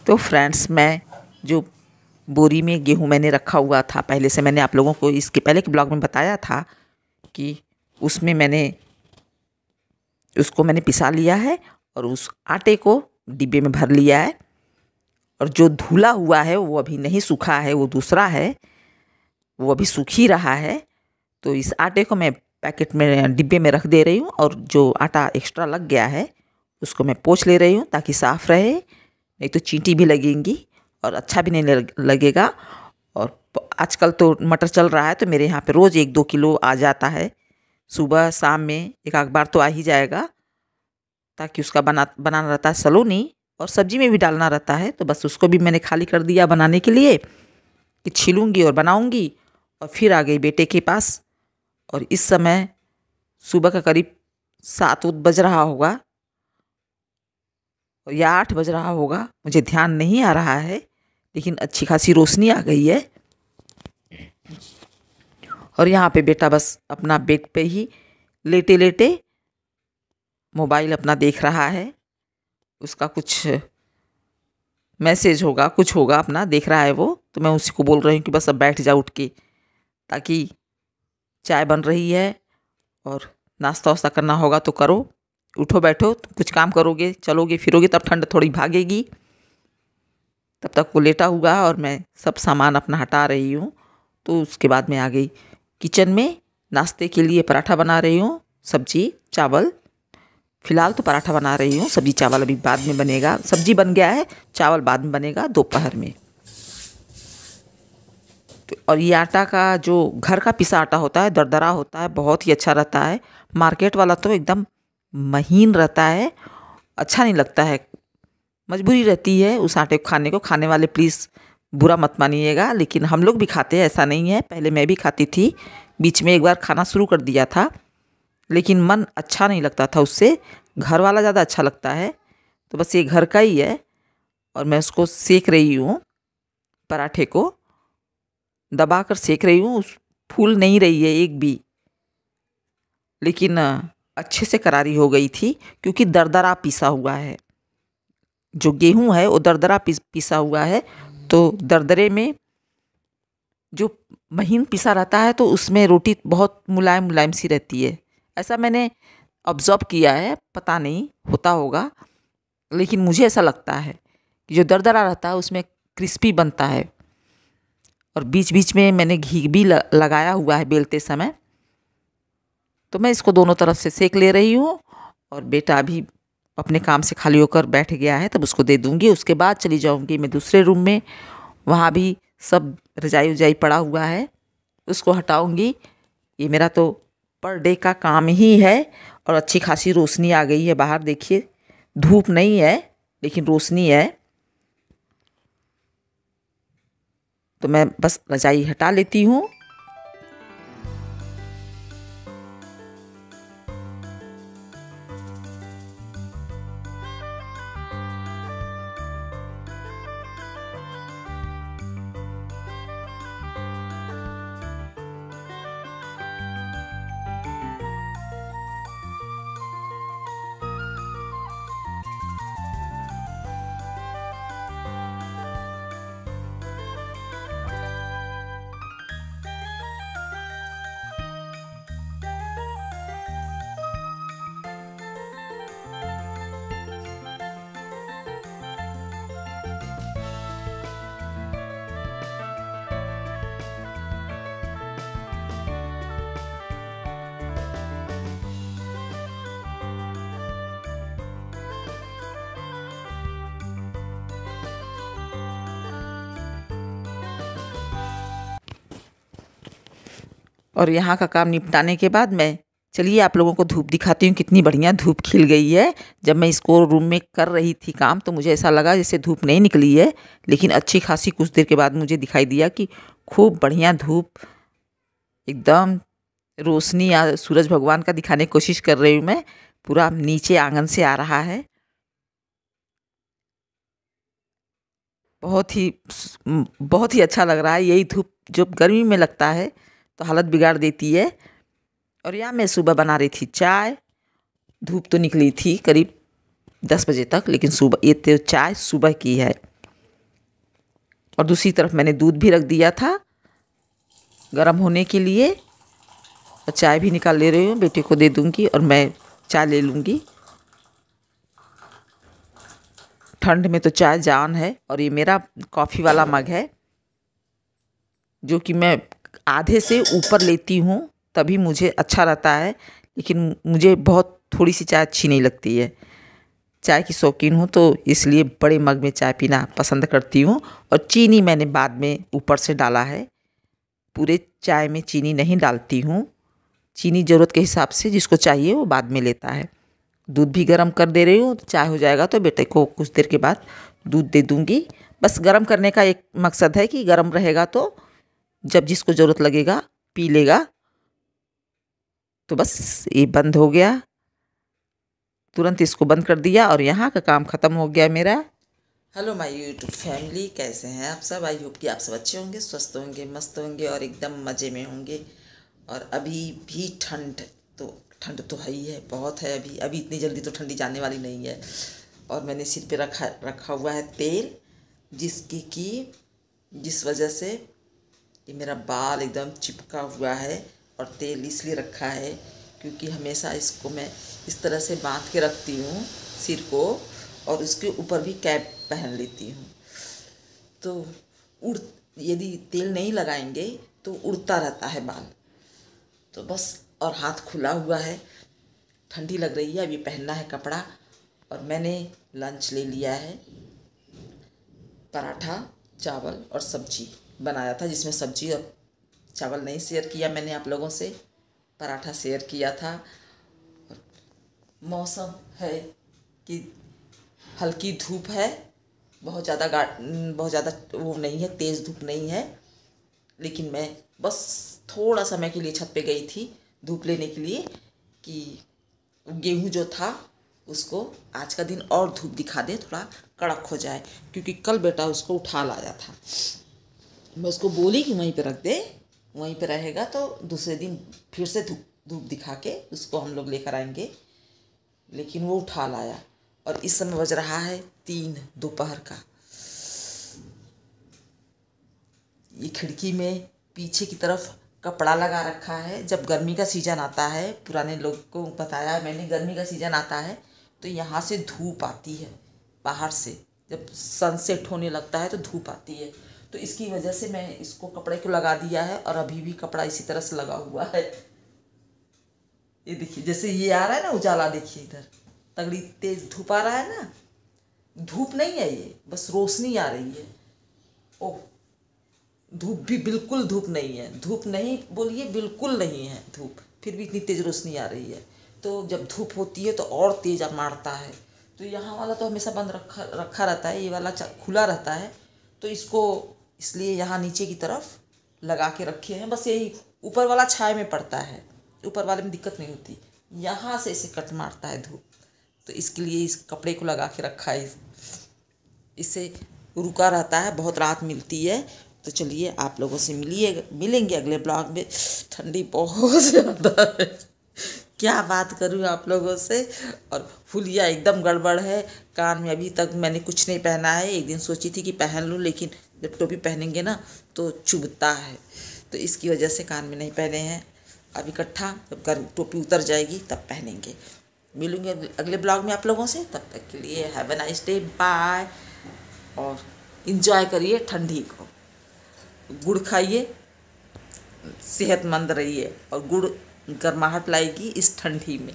तो फ्रेंड्स, मैं जो बोरी में गेहूँ मैंने रखा हुआ था, पहले से मैंने आप लोगों को इसके पहले के ब्लॉग में बताया था कि उसमें उसको मैंने पिसा लिया है और उस आटे को डिब्बे में भर लिया है। और जो धुला हुआ है वो अभी नहीं सूखा है, वो दूसरा है, वो अभी सूख ही रहा है। तो इस आटे को मैं पैकेट में डिब्बे में रख दे रही हूँ और जो आटा एक्स्ट्रा लग गया है उसको मैं पोंछ ले रही हूँ ताकि साफ़ रहे, नहीं तो चींटी भी लगेंगी और अच्छा भी नहीं लगेगा। और आजकल तो मटर चल रहा है तो मेरे यहाँ पे रोज़ 1-2 किलो आ जाता है, सुबह शाम में एक आध बार तो आ ही जाएगा, ताकि उसका बनाना रहता है सलोनी और सब्जी में भी डालना रहता है। तो बस उसको भी मैंने खाली कर दिया बनाने के लिए कि छीलूँगी और बनाऊँगी। और फिर आ गई बेटे के पास और इस समय सुबह का करीब 7 बज रहा होगा या 8 बज रहा होगा, मुझे ध्यान नहीं आ रहा है, लेकिन अच्छी खासी रोशनी आ गई है। और यहाँ पे बेटा बस अपना बेड पे ही लेटे लेटे मोबाइल अपना देख रहा है, उसका कुछ मैसेज होगा, कुछ होगा, अपना देख रहा है वो। तो मैं उसी को बोल रही हूँ कि बस अब बैठ जा उठ के, ताकि चाय बन रही है और नाश्ता वास्ता करना होगा तो करो, उठो बैठो, कुछ काम करोगे चलोगे फिरोगे तब ठंड थोड़ी भागेगी। तब तक वो लेटा हुआ और मैं सब सामान अपना हटा रही हूँ। तो उसके बाद मैं आ गई किचन में, नाश्ते के लिए पराठा बना रही हूँ, सब्जी चावल। फ़िलहाल तो पराठा बना रही हूँ, सब्जी चावल अभी बाद में बनेगा। सब्जी बन गया है, चावल बाद में बनेगा दोपहर में। तो और ये आटा का जो घर का पिसा आटा होता है दरदरा होता है, बहुत ही अच्छा रहता है। मार्केट वाला तो एकदम महीन रहता है, अच्छा नहीं लगता है। मजबूरी रहती है उस आटे को खाने को। खाने वाले प्लीज़ बुरा मत मानिएगा, लेकिन हम लोग भी खाते हैं, ऐसा नहीं है। पहले मैं भी खाती थी, बीच में एक बार खाना शुरू कर दिया था, लेकिन मन अच्छा नहीं लगता था उससे। घर वाला ज़्यादा अच्छा लगता है। तो बस ये घर का ही है और मैं उसको सेक रही हूँ, पराठे को दबा कर सेक रही हूँ। फूल नहीं रही है एक भी, लेकिन अच्छे से करारी हो गई थी क्योंकि दरदरा पिसा हुआ है। जो गेहूं है वो दरदरा पिसा हुआ है, तो दरदरे में जो महीन पिसा रहता है तो उसमें रोटी बहुत मुलायम मुलायम सी रहती है। ऐसा मैंने ऑब्ज़र्व किया है, पता नहीं होता होगा, लेकिन मुझे ऐसा लगता है कि जो दरदरा रहता है उसमें क्रिस्पी बनता है। और बीच बीच में मैंने घी भी लगाया हुआ है बेलते समय। तो मैं इसको दोनों तरफ से सेक ले रही हूँ और बेटा अभी अपने काम से खाली होकर बैठ गया है, तब उसको दे दूँगी। उसके बाद चली जाऊँगी मैं दूसरे रूम में, वहाँ भी सब रजाई उजाई पड़ा हुआ है, उसको हटाऊँगी। ये मेरा तो पर डे का काम ही है। और अच्छी खासी रोशनी आ गई है बाहर, देखिए धूप नहीं है लेकिन रोशनी है। तो मैं बस रजाई हटा लेती हूँ। और यहाँ का काम निपटाने के बाद मैं, चलिए आप लोगों को धूप दिखाती हूँ, कितनी बढ़िया धूप खिल गई है। जब मैं इसको रूम में कर रही थी काम तो मुझे ऐसा लगा जैसे धूप नहीं निकली है, लेकिन अच्छी खासी कुछ देर के बाद मुझे दिखाई दिया कि खूब बढ़िया धूप, एकदम रोशनी या सूरज भगवान का दिखाने की कोशिश कर रही हूँ मैं। पूरा नीचे आंगन से आ रहा है, बहुत ही अच्छा लग रहा है। यही धूप जब गर्मी में लगता है तो हालत बिगाड़ देती है। और यहाँ मैं सुबह बना रही थी चाय। धूप तो निकली थी करीब 10 बजे तक, लेकिन सुबह ये तो चाय सुबह की है। और दूसरी तरफ मैंने दूध भी रख दिया था गरम होने के लिए। और चाय भी निकाल ले रही हूँ, बेटे को दे दूँगी और मैं चाय ले लूँगी। ठंड में तो चाय जान है। और ये मेरा कॉफ़ी वाला मग है जो कि मैं आधे से ऊपर लेती हूँ तभी मुझे अच्छा रहता है, लेकिन मुझे बहुत थोड़ी सी चाय अच्छी नहीं लगती है। चाय की शौकीन हूँ तो इसलिए बड़े मग में चाय पीना पसंद करती हूँ। और चीनी मैंने बाद में ऊपर से डाला है, पूरे चाय में चीनी नहीं डालती हूँ। चीनी ज़रूरत के हिसाब से जिसको चाहिए वो बाद में लेता है। दूध भी गर्म कर दे रही हूँ, चाय हो जाएगा तो बेटे को कुछ देर के बाद दूध दे दूँगी। बस गर्म करने का एक मकसद है कि गर्म रहेगा तो जब जिसको ज़रूरत लगेगा पी लेगा। तो बस ये बंद हो गया, तुरंत इसको बंद कर दिया और यहाँ का काम ख़त्म हो गया मेरा। हेलो माय यूट्यूब फैमिली, कैसे हैं आप सब? आई होप कि आप सब अच्छे होंगे, स्वस्थ होंगे, मस्त होंगे और एकदम मज़े में होंगे। और अभी भी ठंड तो है ही है, बहुत है। अभी इतनी जल्दी तो ठंडी जाने वाली नहीं है। और मैंने सिर पे रखा हुआ है तेल, जिस वजह से ये मेरा बाल एकदम चिपका हुआ है। और तेल इसलिए रखा है क्योंकि हमेशा इसको मैं इस तरह से बांध के रखती हूँ सिर को, और उसके ऊपर भी कैप पहन लेती हूँ। तो यदि तेल नहीं लगाएंगे तो उड़ता रहता है बाल। तो बस, और हाथ खुला हुआ है, ठंडी लग रही है, अभी पहनना है कपड़ा। और मैंने लंच ले लिया है, पराठा, चावल और सब्जी बनाया था, जिसमें सब्जी और चावल नहीं शेयर किया मैंने आप लोगों से, पराठा शेयर किया था। मौसम है कि हल्की धूप है, बहुत ज़्यादा वो नहीं है, तेज़ धूप नहीं है। लेकिन मैं बस थोड़ा समय के लिए छत पे गई थी धूप लेने के लिए कि गेहूँ जो था उसको आज का दिन और धूप दिखा दे, थोड़ा कड़क हो जाए, क्योंकि कल बेटा उसको उठा लाया था। मैं उसको बोली कि वहीं पे रख दे, वहीं पे रहेगा तो दूसरे दिन फिर से धूप दिखा के उसको हम लोग लेकर आएंगे। लेकिन वो उठा लाया और इस समय बज रहा है 3 दोपहर का। ये खिड़की में पीछे की तरफ कपड़ा लगा रखा है। जब गर्मी का सीज़न आता है, पुराने लोग को बताया मैंने, गर्मी का सीज़न आता है तो यहाँ से धूप आती है बाहर से, जब सनसेट होने लगता है तो धूप आती है। तो इसकी वजह से मैं इसको कपड़े को लगा दिया है और अभी भी कपड़ा इसी तरह से लगा हुआ है। ये देखिए, जैसे ये आ रहा है ना उजाला, देखिए इधर तगड़ी तेज धूप आ रहा है ना। धूप नहीं है ये, बस रोशनी आ रही है। ओह, धूप भी बिल्कुल धूप नहीं है, धूप नहीं बोलिए, बिल्कुल नहीं है धूप, फिर भी इतनी तेज रोशनी आ रही है। तो जब धूप होती है तो और तेज मारता है। तो यहाँ वाला तो हमेशा बंद रखा रहता है, ये वाला खुला रहता है। तो इसको इसलिए यहाँ नीचे की तरफ लगा के रखे हैं। बस यही, ऊपर वाला छाए में पड़ता है, ऊपर वाले में दिक्कत नहीं होती, यहाँ से इसे कट मारता है धूप। तो इसके लिए इस कपड़े को लगा के रखा है, इससे रुका रहता है, बहुत राहत मिलती है। तो चलिए आप लोगों से मिलेंगे अगले ब्लॉग में। ठंडी बहुत ज़्यादा है, क्या बात करूँ आप लोगों से। और हुलिया एकदम गड़बड़ है, कान में अभी तक मैंने कुछ नहीं पहना है। एक दिन सोची थी कि पहन लूँ, लेकिन जब टोपी पहनेंगे ना तो चुभता है, तो इसकी वजह से कान में नहीं पहने हैं। अब इकट्ठा जब टोपी उतर जाएगी तब पहनेंगे। मिलूँगे अगले ब्लॉग में आप लोगों से, तब तक के लिए have a nice day, bye. और इन्जॉय करिए ठंडी को, गुड़ खाइए, सेहतमंद रहिए, और गुड़ गर्माहट लाएगी इस ठंडी में।